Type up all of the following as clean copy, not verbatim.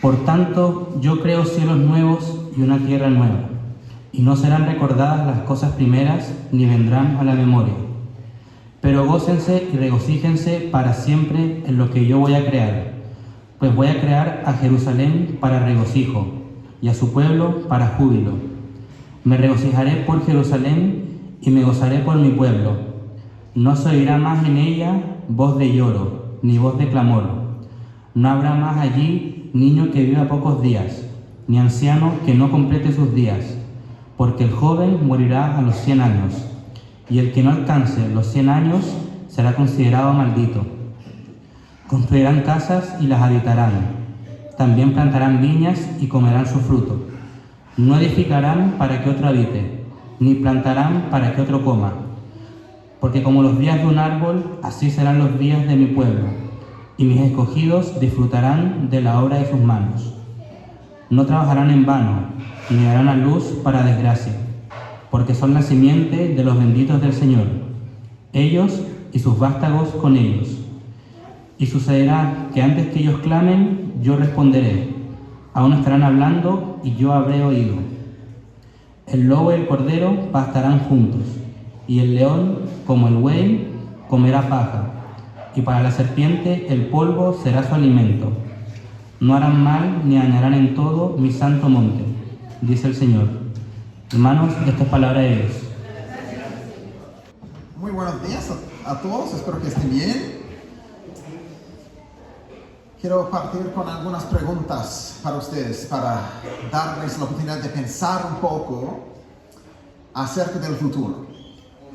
Por tanto, yo creo cielos nuevos y una tierra nueva, y no serán recordadas las cosas primeras, ni vendrán a la memoria. Pero gócense y regocíjense para siempre en lo que yo voy a crear, pues voy a crear a Jerusalén para regocijo, y a su pueblo para júbilo. Me regocijaré por Jerusalén y me gozaré por mi pueblo. No se oirá más en ella voz de lloro, ni voz de clamor. No habrá más allí niño que viva pocos días, ni anciano que no complete sus días, porque el joven morirá a los 100 años, y el que no alcance los 100 años será considerado maldito. Construirán casas y las habitarán. También plantarán viñas y comerán su fruto. No edificarán para que otro habite, ni plantarán para que otro coma. Porque como los días de un árbol, así serán los días de mi pueblo, y mis escogidos disfrutarán de la obra de sus manos. No trabajarán en vano, ni darán a luz para desgracia, porque son la simiente de los benditos del Señor, ellos y sus vástagos con ellos. Y sucederá que antes que ellos clamen, yo responderé. Aún estarán hablando y yo habré oído. El lobo y el cordero pastarán juntos, y el león, como el buey, comerá paja, y para la serpiente el polvo será su alimento. No harán mal ni dañarán en todo mi santo monte, dice el Señor. Hermanos, esta es palabra de Dios. Muy buenos días a todos, espero que estén bien. Quiero partir con algunas preguntas para ustedes, para darles la oportunidad de pensar un poco acerca del futuro.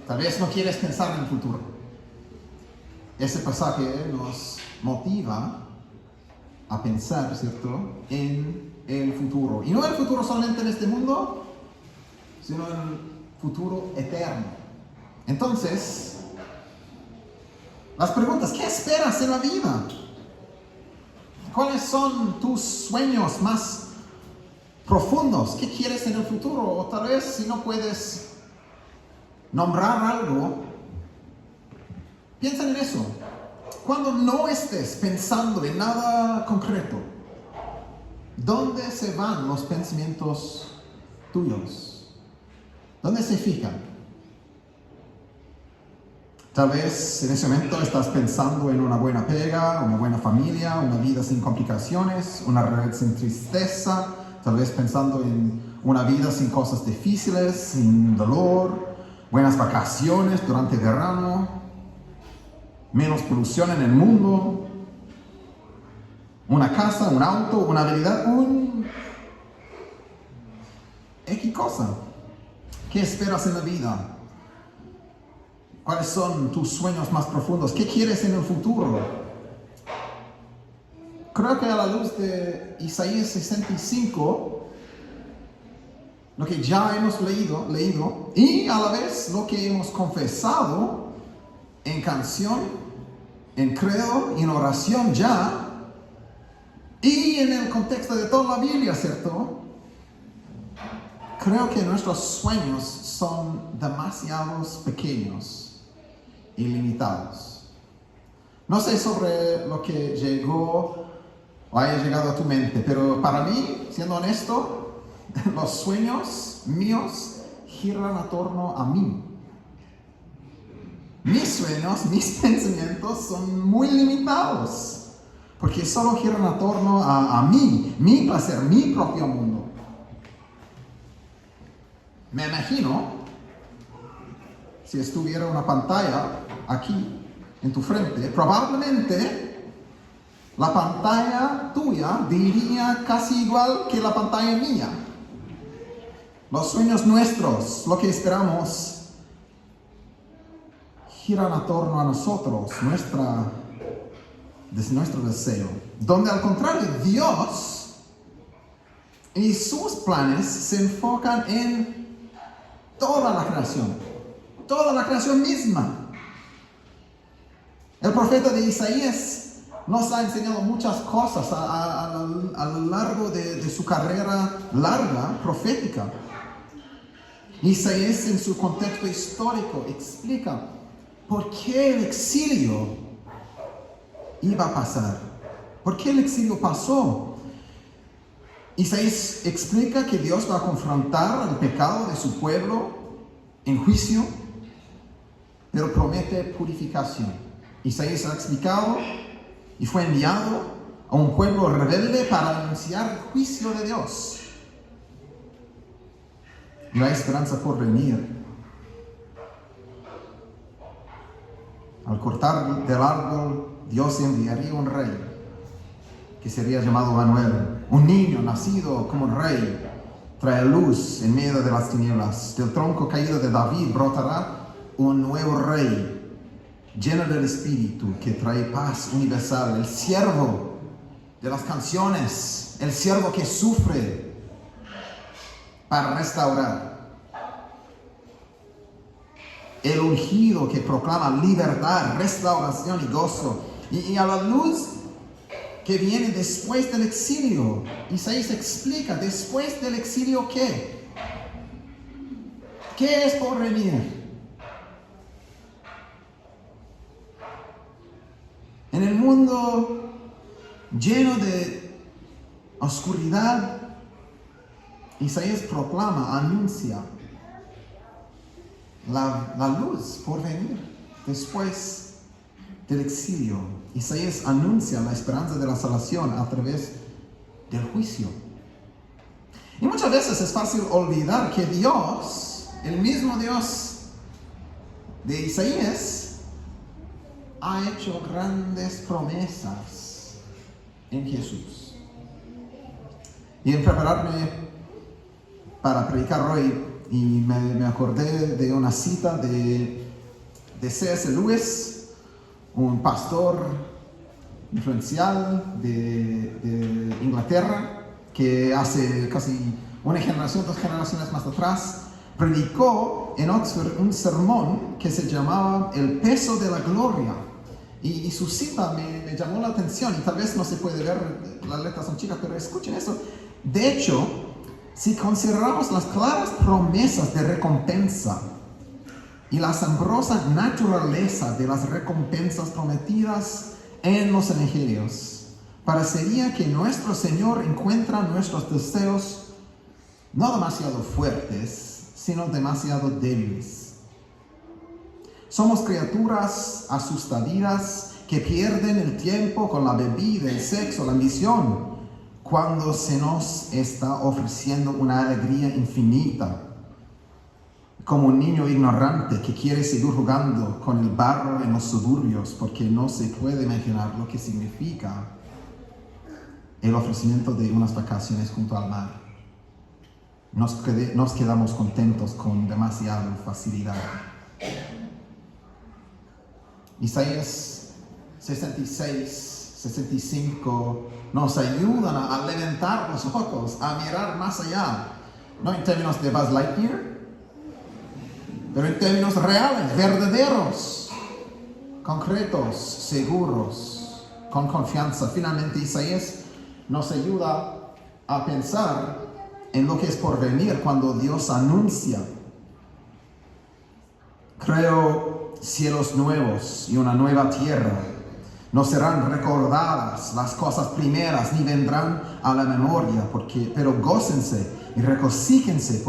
Tal vez no quieres pensar en el futuro. Ese pasaje nos motiva a pensar, ¿cierto?, en el futuro. Y no el futuro solamente en este mundo, sino el futuro eterno. Entonces, las preguntas: ¿qué esperas en la vida? ¿Cuáles son tus sueños más profundos? ¿Qué quieres en el futuro? O tal vez, si no puedes nombrar algo, piensa en eso. Cuando no estés pensando en nada concreto, ¿dónde se van los pensamientos tuyos? ¿Dónde se fijan? Tal vez en ese momento estás pensando en una buena pega, una buena familia, una vida sin complicaciones, una realidad sin tristeza, tal vez pensando en una vida sin cosas difíciles, sin dolor, buenas vacaciones durante el verano, menos polución en el mundo, una casa, un auto, una habilidad, X cosa. ¿Qué esperas en la vida? ¿Cuáles son tus sueños más profundos? ¿Qué quieres en el futuro? Creo que a la luz de Isaías 65, lo que ya hemos leído, y a la vez lo que hemos confesado en canción, en credo y en oración ya, y en el contexto de toda la Biblia, ¿cierto? Creo que nuestros sueños son demasiados pequeños y limitados. No sé sobre lo que llegó o haya llegado a tu mente, pero para mí, siendo honesto, los sueños míos giran a torno a mí. Mis sueños, mis pensamientos son muy limitados, porque solo giran a torno a mí, mi placer, mi propio mundo. Me imagino, si estuviera una pantalla aquí en tu frente, probablemente la pantalla tuya diría casi igual que la pantalla mía. Los sueños nuestros, lo que esperamos, giran a torno a nosotros, nuestro deseo. Donde al contrario, Dios y sus planes se enfocan en toda la creación misma. El profeta de Isaías nos ha enseñado muchas cosas a lo largo de su carrera larga, profética. Isaías, en su contexto histórico, explica por qué el exilio iba a pasar. ¿Por qué el exilio pasó? Isaías explica que Dios va a confrontar el pecado de su pueblo en juicio, pero promete purificación. Isaías ha explicado y fue enviado a un pueblo rebelde para anunciar el juicio de Dios. Y la esperanza por venir. Al cortar del árbol, Dios enviaría un rey, que sería llamado Manuel. Un niño nacido como rey trae luz en medio de las tinieblas. Del tronco caído de David brotará un nuevo rey, lleno del Espíritu, que trae paz universal. El siervo de las canciones, el siervo que sufre para restaurar. El ungido que proclama libertad, restauración y gozo. Y a la luz que viene después del exilio. Isaías explica, después del exilio, ¿qué? ¿Qué es por venir? En el mundo lleno de oscuridad, Isaías proclama, anuncia la luz por venir después del exilio. Isaías anuncia la esperanza de la salvación a través del juicio. Y muchas veces es fácil olvidar que Dios, el mismo Dios de Isaías, ha hecho grandes promesas en Jesús. Y en prepararme para predicar hoy, y me acordé de una cita de C.S. Lewis, un pastor influencial de Inglaterra, que hace casi una generación, 2 generaciones más atrás, predicó en Oxford un sermón que se llamaba El peso de la gloria. Y su cita me llamó la atención, y tal vez no se puede ver, las letras son chicas, pero escuchen eso. De hecho, si consideramos las claras promesas de recompensa y la asombrosa naturaleza de las recompensas prometidas en los evangelios, parecería que nuestro Señor encuentra nuestros deseos no demasiado fuertes, sino demasiado débiles. Somos criaturas asustaditas que pierden el tiempo con la bebida, el sexo, la ambición, cuando se nos está ofreciendo una alegría infinita, como un niño ignorante que quiere seguir jugando con el barro en los suburbios porque no se puede imaginar lo que significa el ofrecimiento de unas vacaciones junto al mar. Nos quedamos contentos con demasiada facilidad. Isaías 66, 65 nos ayudan a levantar los ojos, a mirar más allá, no en términos de Buzz Lightyear, pero en términos reales, verdaderos, concretos, seguros, con confianza. Finalmente, Isaías nos ayuda a pensar en lo que es por venir cuando Dios anuncia: creo cielos nuevos y una nueva tierra. No serán recordadas las cosas primeras, ni vendrán a la memoria, pero gócense y regocíjense,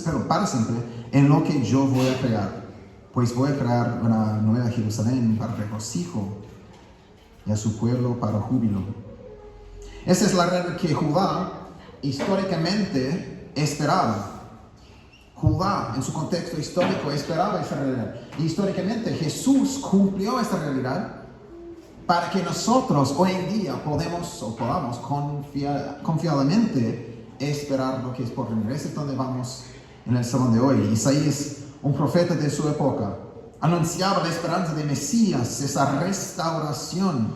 pero para siempre, en lo que yo voy a crear. Pues voy a crear una nueva Jerusalén para regocijo y a su pueblo para júbilo. Esa es la realidad que Judá históricamente esperaba. Judá, en su contexto histórico, esperaba esta realidad. Y históricamente Jesús cumplió esta realidad para que nosotros hoy en día podamos confiadamente esperar lo que es por venir. Ese es donde vamos en el sermón de hoy. Isaías, un profeta de su época, anunciaba la esperanza de Mesías, esa restauración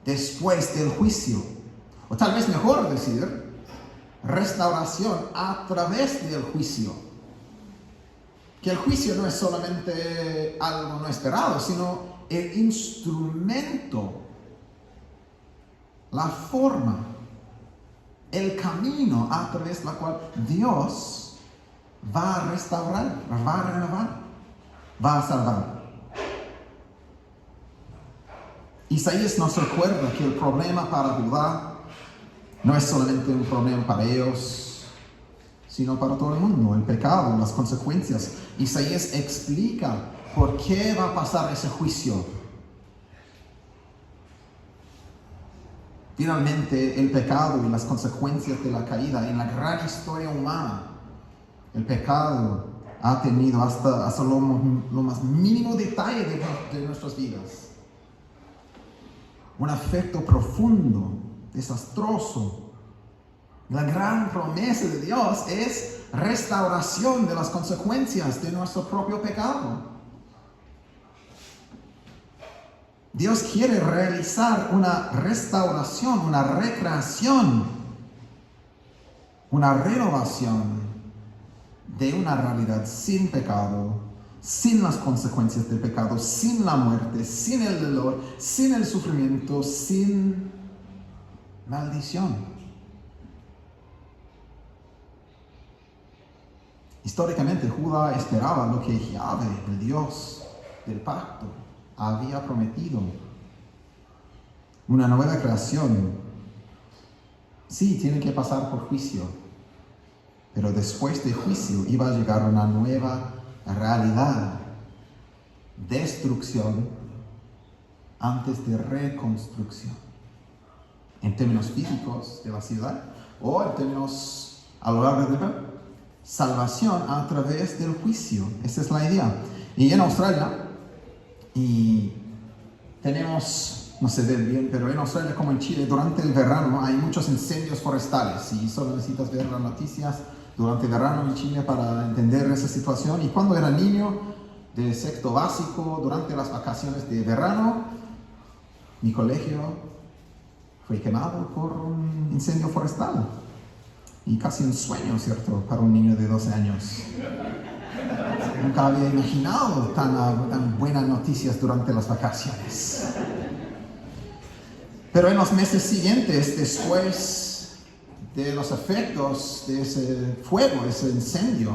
después del juicio. O tal vez mejor decir, restauración a través del juicio. Que el juicio no es solamente algo no esperado, sino el instrumento, la forma, el camino a través del cual Dios va a restaurar, va a renovar, va a salvar. Isaías nos recuerda que el problema para Judá no es solamente un problema para ellos, sino para todo el mundo, el pecado, las consecuencias. Isaías explica por qué va a pasar ese juicio. Finalmente, el pecado y las consecuencias de la caída en la gran historia humana, el pecado ha tenido hasta lo más mínimo detalle de nuestras vidas un afecto profundo, desastroso. La gran promesa de Dios es restauración de las consecuencias de nuestro propio pecado. Dios quiere realizar una restauración, una recreación, una renovación de una realidad sin pecado, sin las consecuencias del pecado, sin la muerte, sin el dolor, sin el sufrimiento, sin maldición. Históricamente, Judá esperaba lo que Yahvé, el Dios del pacto, había prometido. Una nueva creación. Sí, tiene que pasar por juicio, pero después del juicio iba a llegar una nueva realidad, destrucción antes de reconstrucción, en términos físicos de la ciudad o en términos a lo largo de la salvación a través del juicio. Esa es la idea. Y en Australia, y tenemos, no se ve bien, pero en Australia como en Chile, durante el verano hay muchos incendios forestales y solo necesitas ver las noticias durante el verano en Chile para entender esa situación. Y cuando era niño de sexto básico, durante las vacaciones de verano, mi colegio fue quemado por un incendio forestal. Y casi un sueño, ¿cierto?, para un niño de 12 años. Nunca había imaginado tan buenas noticias durante las vacaciones. Pero en los meses siguientes, después de los efectos de ese fuego, ese incendio,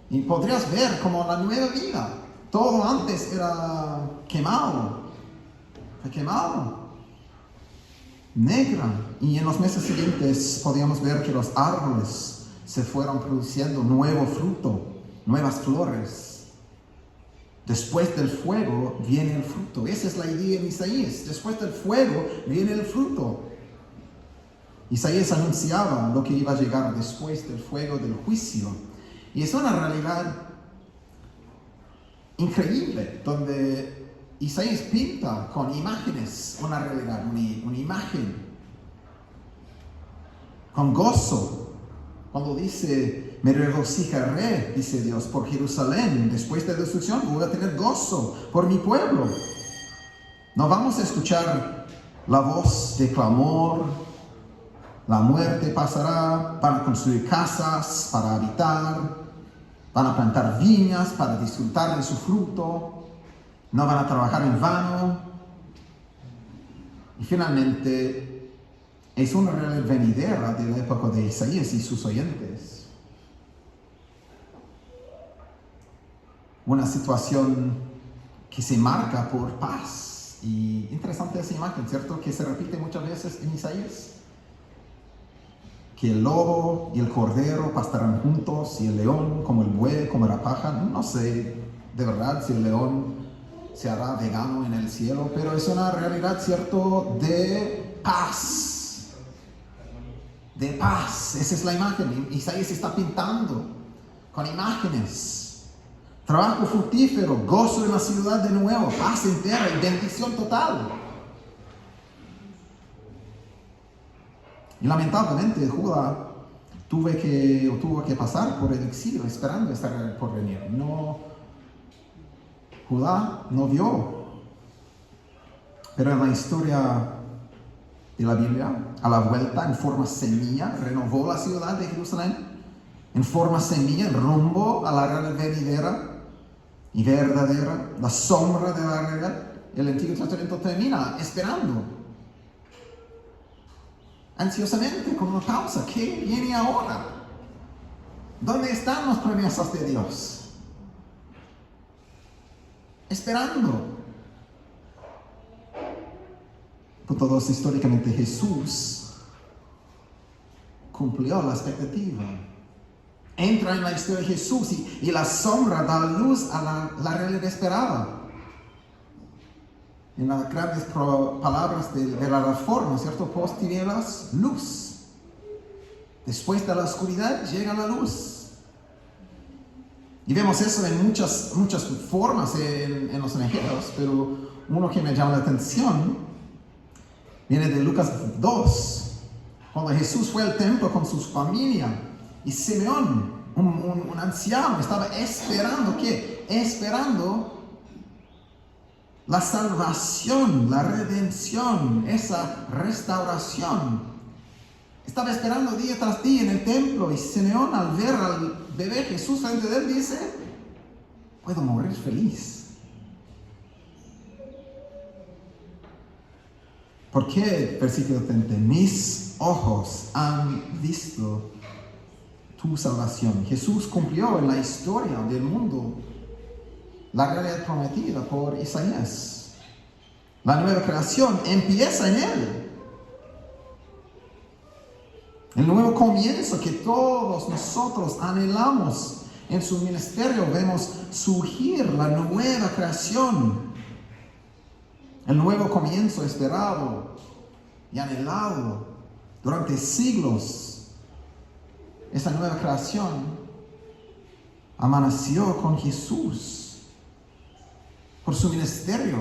y podrías ver como la nueva vida. Todo antes era quemado, negra. Y en los meses siguientes podíamos ver que los árboles se fueron produciendo nuevo fruto, nuevas flores. Después del fuego viene el fruto. Esa es la idea en Isaías. Después del fuego viene el fruto. Isaías anunciaba lo que iba a llegar después del fuego del juicio. Y es una realidad increíble, donde Isaías pinta con imágenes una realidad, una imagen, con gozo. Cuando dice, me regocijaré, dice Dios, por Jerusalén, después de la destrucción voy a tener gozo por mi pueblo. No vamos a escuchar la voz de clamor. La muerte pasará, van a construir casas para habitar, van a plantar viñas para disfrutar de su fruto, no van a trabajar en vano. Y finalmente, es una realidad venidera de la época de Isaías y sus oyentes. Una situación que se marca por paz. Y interesante esa imagen, ¿cierto?, que se repite muchas veces en Isaías. Que el lobo y el cordero pastarán juntos, y el león como el buey, como la paja. No sé de verdad si el león se hará vegano en el cielo, pero es una realidad, ¿cierto?, de paz. De paz. Esa es la imagen. Isaías está pintando con imágenes. Trabajo fructífero, gozo en la ciudad de nuevo, paz entera y bendición total. Y lamentablemente Judá tuvo que pasar por el exilio esperando estar por venir. Judá no vio. Pero en la historia de la Biblia, a la vuelta, en forma semilla, renovó la ciudad de Jerusalén. En forma semilla, rumbo a la realidad venidera y verdadera, la sombra de la realidad. El Antiguo Testamento termina esperando ansiosamente, con una pausa. ¿Qué viene ahora? ¿Dónde están las promesas de Dios? Esperando. Punto 2, históricamente Jesús cumplió la expectativa. Entra en la historia de Jesús y la sombra da luz a la realidad esperada. En las grandes palabras de la Reforma, ¿cierto? Post tinieblas, luz. Después de la oscuridad llega la luz. Y vemos eso en muchas formas en los evangelios, pero uno que me llama la atención viene de Lucas 2, cuando Jesús fue al templo con su familia y Simeón, un anciano, estaba esperando ¿qué? Esperando la salvación, la redención, esa restauración. Estaba esperando día tras día en el templo y Simeón, al ver al bebé Jesús frente de él, dice: puedo morir feliz. ¿Por qué? Versículo 30. Mis ojos han visto tu salvación. Jesús cumplió en la historia del mundo la realidad prometida por Isaías. La nueva creación empieza en él. El nuevo comienzo que todos nosotros anhelamos en su ministerio, vemos surgir la nueva creación. El nuevo comienzo esperado y anhelado durante siglos. Esa nueva creación amaneció con Jesús por su ministerio,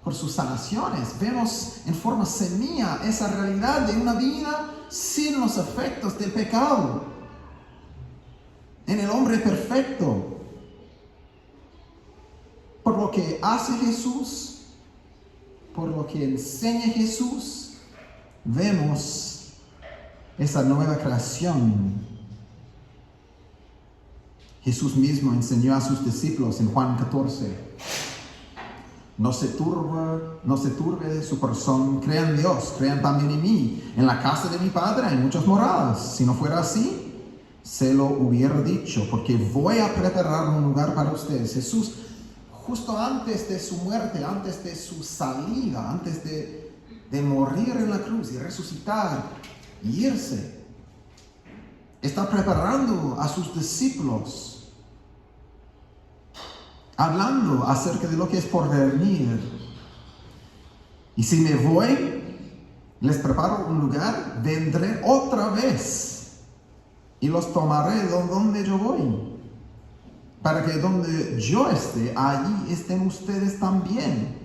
por sus sanaciones. Vemos en forma semilla esa realidad de una vida sin los efectos del pecado, en el hombre perfecto. Por lo que hace Jesús, por lo que enseña Jesús, vemos esa nueva creación. Jesús mismo enseñó a sus discípulos en Juan 14: no se turbe su corazón, crean en Dios, crean también en mí. En la casa de mi Padre hay muchas moradas. Si no fuera así, se lo hubiera dicho, porque voy a preparar un lugar para ustedes. Jesús, justo antes de su muerte, antes de su salida, antes de morir en la cruz y resucitar y irse, está preparando a sus discípulos, hablando acerca de lo que es por venir. Y si me voy, les preparo un lugar, vendré otra vez y los tomaré donde yo voy, para que donde yo esté, allí estén ustedes también.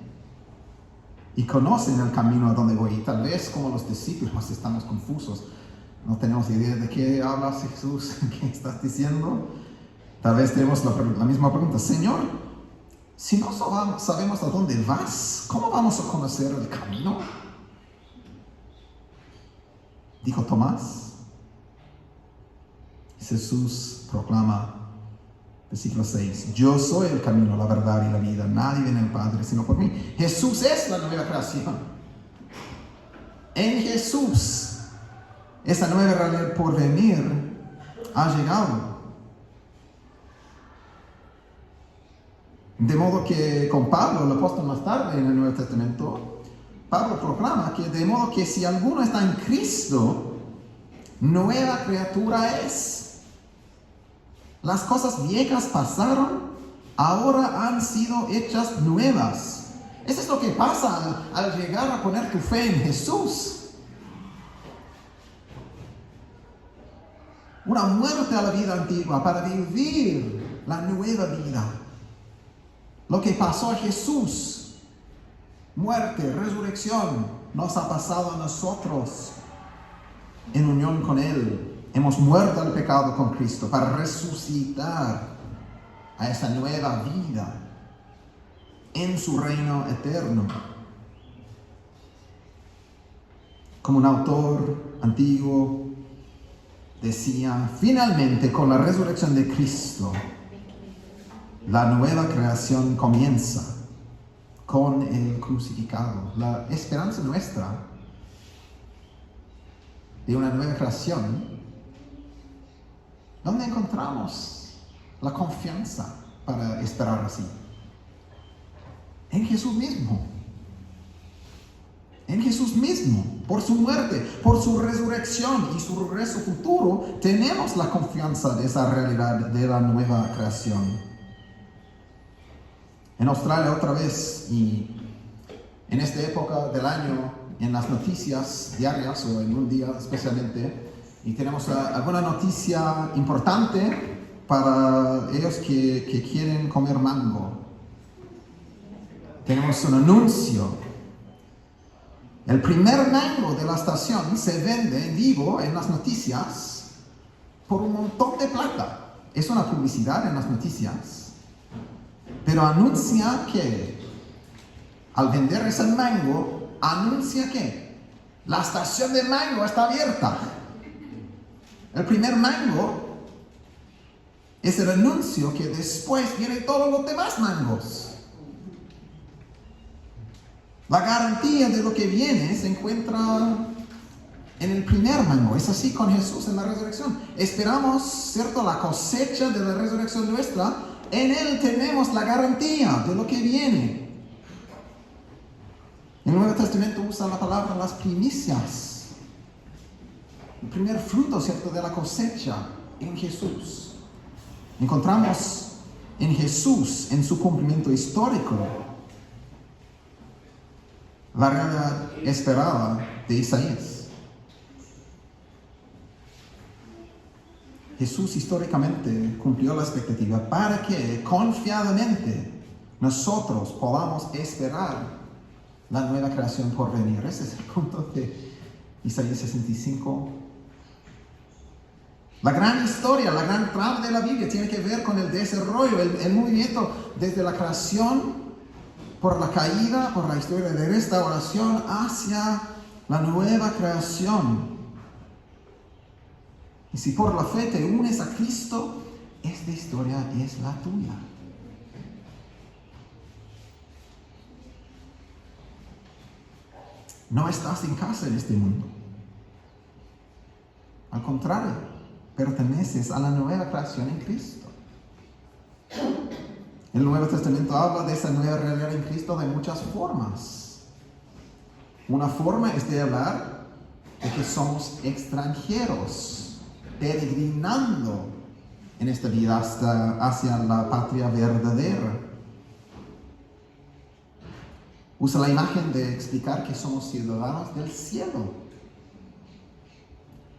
Y conocen el camino a donde voy. Y tal vez, como los discípulos, estamos confusos. No tenemos idea de qué hablas, Jesús, qué estás diciendo. Tal vez tenemos la misma pregunta: Señor, si no sabemos a dónde vas, ¿cómo vamos a conocer el camino? Dijo Tomás. Jesús proclama, versículo 6: yo soy el camino, la verdad y la vida. Nadie viene al Padre sino por mí. Jesús es la nueva creación. En Jesús, esa nueva realidad por venir ha llegado. De modo que con Pablo, el apóstol más tarde en el Nuevo Testamento, Pablo proclama que de modo que si alguno está en Cristo, nueva criatura es. Las cosas viejas pasaron, ahora han sido hechas nuevas. Eso es lo que pasa al llegar a poner tu fe en Jesús. Una muerte a la vida antigua para vivir la nueva vida. Lo que pasó a Jesús, muerte, resurrección, nos ha pasado a nosotros en unión con Él. Hemos muerto al pecado con Cristo para resucitar a esa nueva vida en su reino eterno. Como un autor antiguo decía, finalmente con la resurrección de Cristo, la nueva creación comienza con el crucificado. La esperanza nuestra de una nueva creación, ¿dónde encontramos la confianza para esperar así? En Jesús mismo. En Jesús mismo, por su muerte, por su resurrección y su regreso futuro, tenemos la confianza de esa realidad de la nueva creación. En Australia otra vez, y en esta época del año, en las noticias diarias o en un día especialmente, y tenemos alguna noticia importante para ellos que quieren comer mango. Tenemos un anuncio. El primer mango de la estación se vende en vivo en las noticias por un montón de plata. Es una publicidad en las noticias, pero anuncia que al vender ese mango, anuncia que la estación de mango está abierta. El primer mango es el anuncio que después vienen todos los demás mangos. La garantía de lo que viene se encuentra en el primer mango. Es así con Jesús en la resurrección. Esperamos, ¿cierto?, la cosecha de la resurrección nuestra. En Él tenemos la garantía de lo que viene. El Nuevo Testamento usa la palabra las primicias. El primer fruto, ¿cierto?, de la cosecha en Jesús. Encontramos en Jesús, en su cumplimiento histórico, la realidad esperada de Isaías. Jesús históricamente cumplió la expectativa para que confiadamente nosotros podamos esperar la nueva creación por venir. Ese es el punto de Isaías 65. La gran historia, la gran trama de la Biblia tiene que ver con el desarrollo, el movimiento desde la creación, por la caída, por la historia de restauración hacia la nueva creación. Y si por la fe te unes a Cristo, esta historia es la tuya. No estás en casa en este mundo. Al contrario, perteneces a la nueva creación en Cristo. El Nuevo Testamento habla de esa nueva realidad en Cristo de muchas formas. Una forma es de hablar de que somos extranjeros, peregrinando en esta vida hacia la patria verdadera. Usa la imagen de explicar que somos ciudadanos del cielo.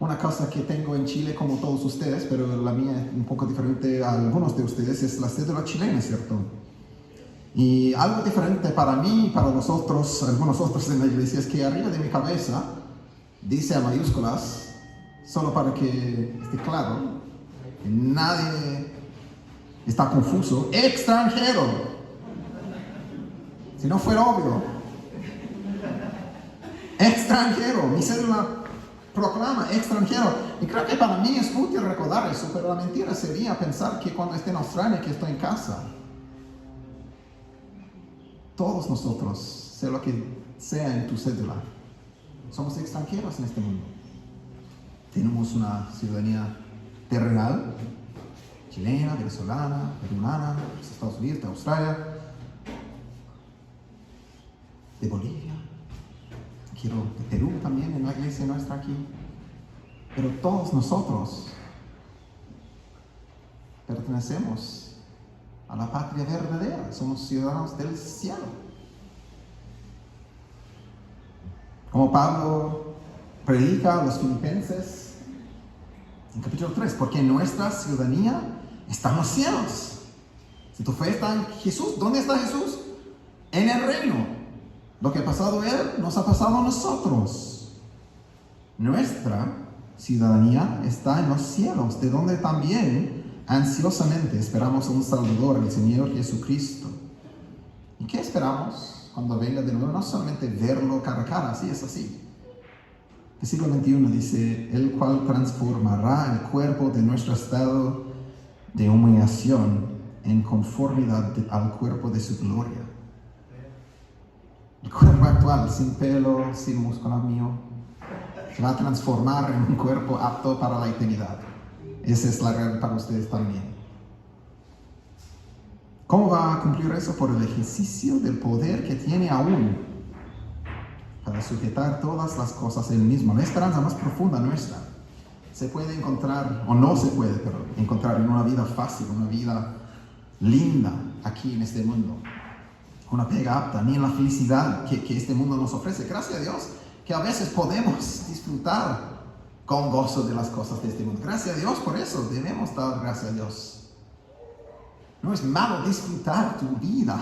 Una cosa que tengo en Chile, como todos ustedes, pero la mía es un poco diferente a algunos de ustedes, es la cédula chilena, ¿cierto? Y algo diferente para mí y para los otros, algunos otros en la iglesia, es que arriba de mi cabeza dice a mayúsculas, solo para que esté claro, que nadie está confuso, extranjero. Si no fuera obvio, extranjero, mi cédula proclama extranjero. Y creo que para mí es útil recordar eso, pero la mentira sería pensar que cuando esté en Australia, que estoy en casa. Todos nosotros, sea lo que sea en tu cédula, somos extranjeros en este mundo. Tenemos una ciudadanía terrenal, chilena, venezolana, peruana, de Estados Unidos, de Australia, de Bolivia. Quiero de Perú también, en la iglesia nuestra aquí. Pero todos nosotros pertenecemos a la patria verdadera. Somos ciudadanos del cielo. Como Pablo predica a los filipenses en capítulo 3, porque nuestra ciudadanía está en los cielos. Si tu fe está en Jesús, ¿dónde está Jesús? En el reino. Lo que ha pasado Él, nos ha pasado a nosotros. Nuestra ciudadanía está en los cielos, de donde también ansiosamente esperamos a un Salvador, el Señor Jesucristo. ¿Y qué esperamos cuando venga de nuevo? No solamente verlo cara a cara, así es así. Versículo 21 dice, el cual transformará el cuerpo de nuestro estado de humillación en conformidad al cuerpo de su gloria. El cuerpo actual, sin pelo, sin músculo mío, se va a transformar en un cuerpo apto para la eternidad. Esa es la realidad para ustedes también. ¿Cómo va a cumplir eso? Por el ejercicio del poder que tiene aún para para sujetar todas las cosas Él mismo. La esperanza más profunda nuestra se puede encontrar, o no se puede, pero encontrar en una vida fácil, una vida linda aquí en este mundo. Una pega apta, ni en la felicidad que este mundo nos ofrece. Gracias a Dios que a veces podemos disfrutar con gozo de las cosas de este mundo. Gracias a Dios por eso, debemos dar gracias a Dios. No es malo disfrutar tu vida.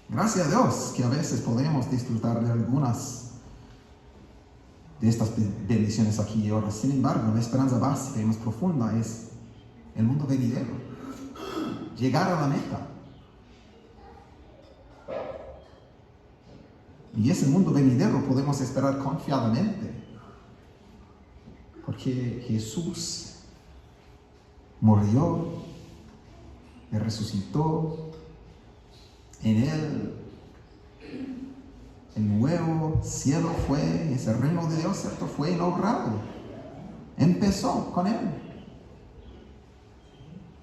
Gracias a Dios que a veces podemos disfrutar de algunas de estas bendiciones aquí y ahora. Sin embargo, la esperanza básica y más profunda es el mundo venidero. Llegar a la meta. Y ese mundo venidero podemos esperar confiadamente. Porque Jesús murió y resucitó. En Él el nuevo cielo fue, ese reino de Dios, ¿cierto? Fue inaugurado. Empezó con Él.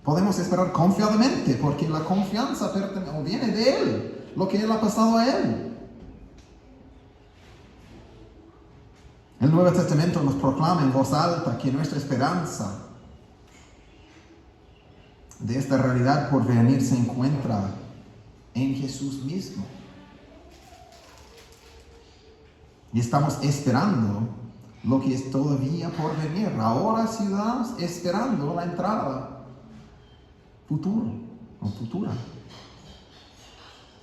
Podemos esperar confiadamente porque la confianza viene de Él, lo que Él ha pasado a Él. El Nuevo Testamento nos proclama en voz alta que nuestra esperanza de esta realidad por venir se encuentra en Jesús mismo. Y estamos esperando lo que es todavía por venir. Ahora ciudadanos esperando la entrada futura.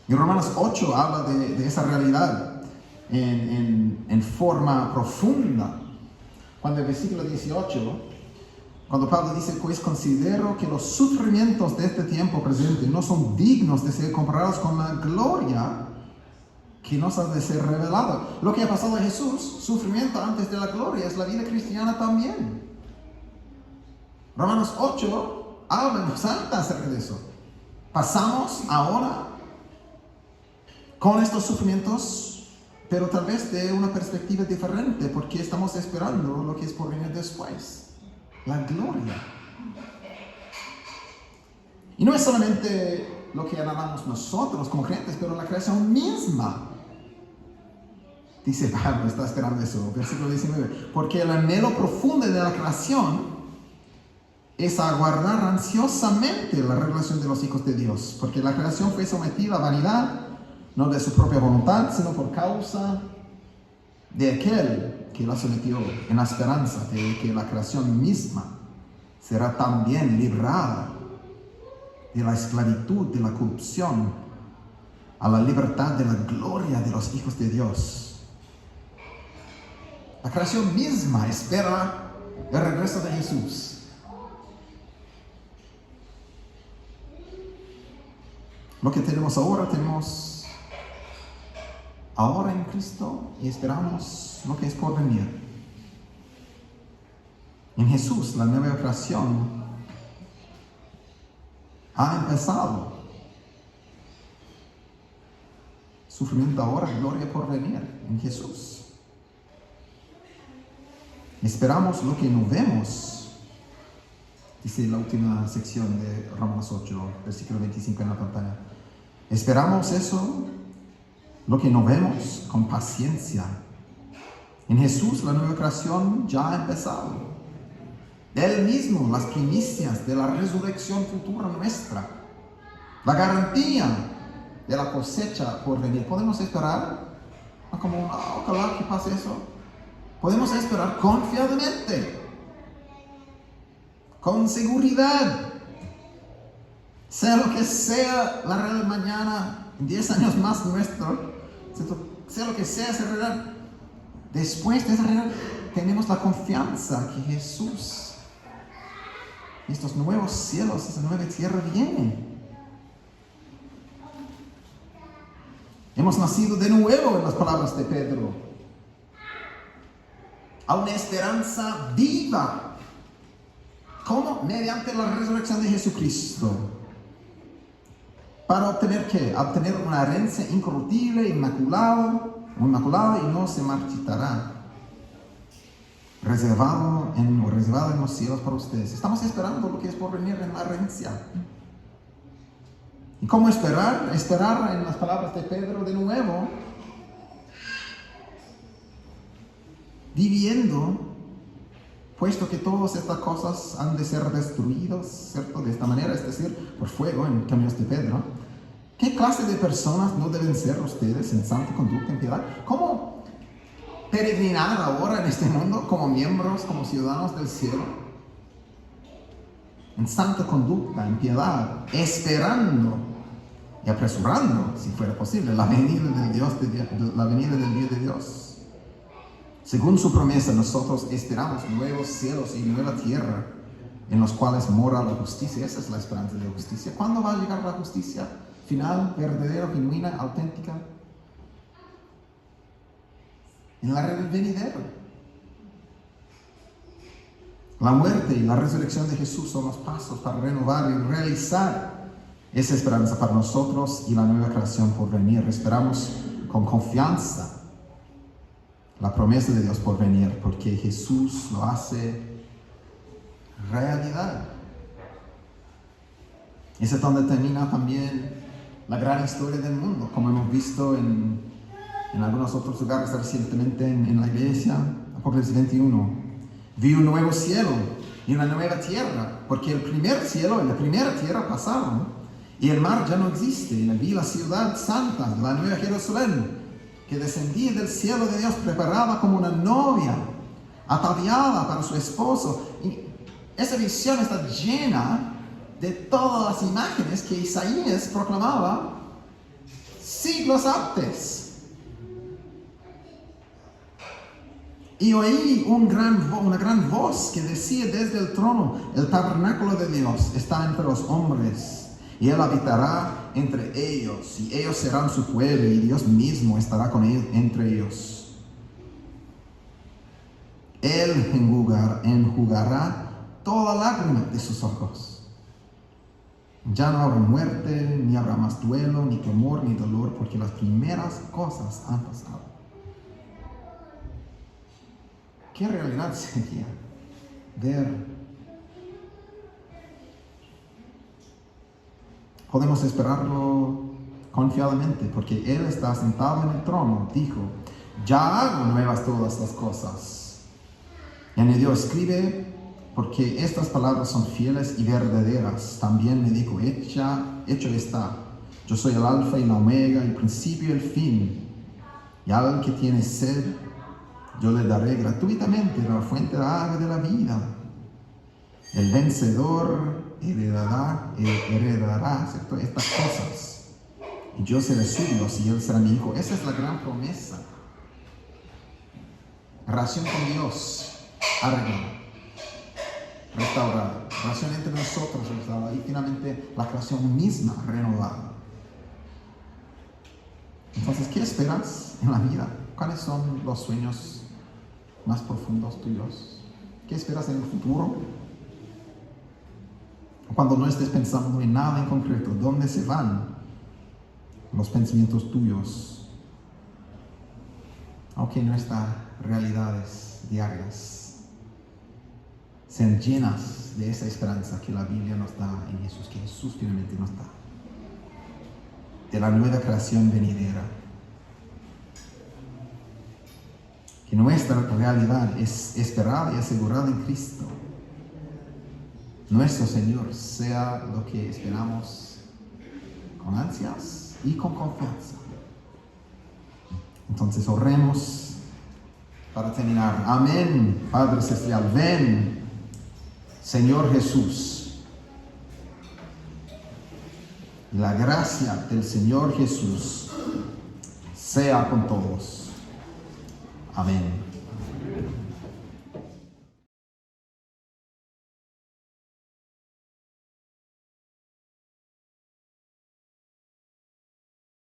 Y Romanos 8 habla de esa realidad en forma profunda. Cuando el versículo 18, cuando Pablo dice, pues considero que los sufrimientos de este tiempo presente no son dignos de ser comparados con la gloria que nos ha de ser revelada. Lo que ha pasado a Jesús, sufrimiento antes de la gloria, es la vida cristiana también. Romanos 8 habla en voz alta acerca de eso. Pasamos ahora con estos sufrimientos, pero tal vez de una perspectiva diferente, porque estamos esperando lo que es por venir después. La gloria. Y no es solamente lo que anhelamos nosotros como creyentes, pero la creación misma. Dice Pablo, está esperando eso, versículo 19. Porque el anhelo profundo de la creación es aguardar ansiosamente la revelación de los hijos de Dios. Porque la creación fue sometida a vanidad, no de su propia voluntad, sino por causa de aquel que la sometió, en la esperanza de que la creación misma será también librada de la esclavitud, de la corrupción, a la libertad de la gloria de los hijos de Dios. La creación misma espera el regreso de Jesús. Lo que tenemos ahora en Cristo, y esperamos lo que es por venir. En Jesús, la nueva creación ha empezado. Sufrimiento ahora, gloria por venir en Jesús. Esperamos lo que no vemos, dice la última sección de Romanos 8, versículo 25 en la pantalla. Esperamos eso, lo que no vemos, con paciencia. En Jesús la nueva creación ya ha empezado. Él mismo, las primicias de la resurrección futura nuestra. La garantía de la cosecha por venir. ¿Podemos esperar? Como, ojalá que pase eso. Podemos esperar confiadamente. Con seguridad. Sea lo que sea la realidad mañana, 10 años más nuestro, sea lo que sea esa realidad, después de esa realidad tenemos la confianza que Jesús, estos nuevos cielos, esa nueva tierra viene. Hemos nacido de nuevo, en las palabras de Pedro, a una esperanza viva. ¿Cómo? Mediante la resurrección de Jesucristo. Para obtener ¿qué? Obtener una herencia incorruptible, inmaculada y no se marchitará. Reservado en los cielos para ustedes. Estamos esperando lo que es por venir en la herencia. ¿Y cómo esperar? Esperar, en las palabras de Pedro, de nuevo, viviendo, puesto que todas estas cosas han de ser destruidas, ¿cierto? De esta manera, es decir, por fuego, en términos de Pedro. ¿Qué clase de personas no deben ser ustedes en santa conducta, en piedad? ¿Cómo peregrinar ahora en este mundo como miembros, como ciudadanos del cielo? En santa conducta, en piedad, esperando y apresurando, si fuera posible, la venida del día de Dios. Según su promesa, nosotros esperamos nuevos cielos y nueva tierra en los cuales mora la justicia. Esa es la esperanza de la justicia. ¿Cuándo va a llegar la justicia final, verdadera, genuina, auténtica? En la venidera. La muerte y la resurrección de Jesús son los pasos para renovar y realizar esa esperanza para nosotros y la nueva creación por venir. Esperamos con confianza la promesa de Dios por venir, porque Jesús lo hace realidad. Ese es donde termina también la gran historia del mundo, como hemos visto en algunos otros lugares recientemente en la iglesia. Apocalipsis 21. Vi un nuevo cielo y una nueva tierra, porque el primer cielo y la primera tierra pasaron y el mar ya no existe. Y vi la ciudad santa, la nueva Jerusalén, que descendía del cielo de Dios, preparada como una novia, ataviada para su esposo. Y esa visión está llena de todas las imágenes que Isaías proclamaba siglos antes. Y oí una gran voz que decía desde el trono: el tabernáculo de Dios está entre los hombres, y Él habitará entre ellos, y ellos serán su pueblo, y Dios mismo estará con ellos, entre ellos. Él enjugará toda lágrima de sus ojos. Ya no habrá muerte, ni habrá más duelo, ni temor, ni dolor, porque las primeras cosas han pasado. ¿Qué realidad sería ver? Podemos esperarlo confiadamente, porque Él está sentado en el trono. Dijo: ya hago nuevas todas las cosas. Y añadió: escribe, porque estas palabras son fieles y verdaderas. También me dijo: hecho está. Yo soy el alfa y la omega, el principio y el fin. Y al que tiene sed, yo le daré gratuitamente la fuente de agua de la vida. El vencedor heredará, ¿cierto?, estas cosas, y yo seré suyo y él será mi hijo. Esa es la gran promesa. Relación con Dios arreglada, restaurada. Relación entre nosotros restaurada, y finalmente la creación misma renovada. Entonces, ¿qué esperas en la vida? ¿Cuáles son los sueños más profundos tuyos? ¿Qué esperas en el futuro? Cuando no estés pensando en nada en concreto, ¿dónde se van los pensamientos tuyos? Aunque nuestras realidades diarias sean llenas de esa esperanza que la Biblia nos da en Jesús, que Jesús finalmente nos da, de la nueva creación venidera. Que nuestra realidad es esperada y asegurada en Cristo. Nuestro Señor sea lo que esperamos con ansias y con confianza. Entonces oremos para terminar. Amén. Padre Celestial, ven, Señor Jesús. La gracia del Señor Jesús sea con todos. Amén.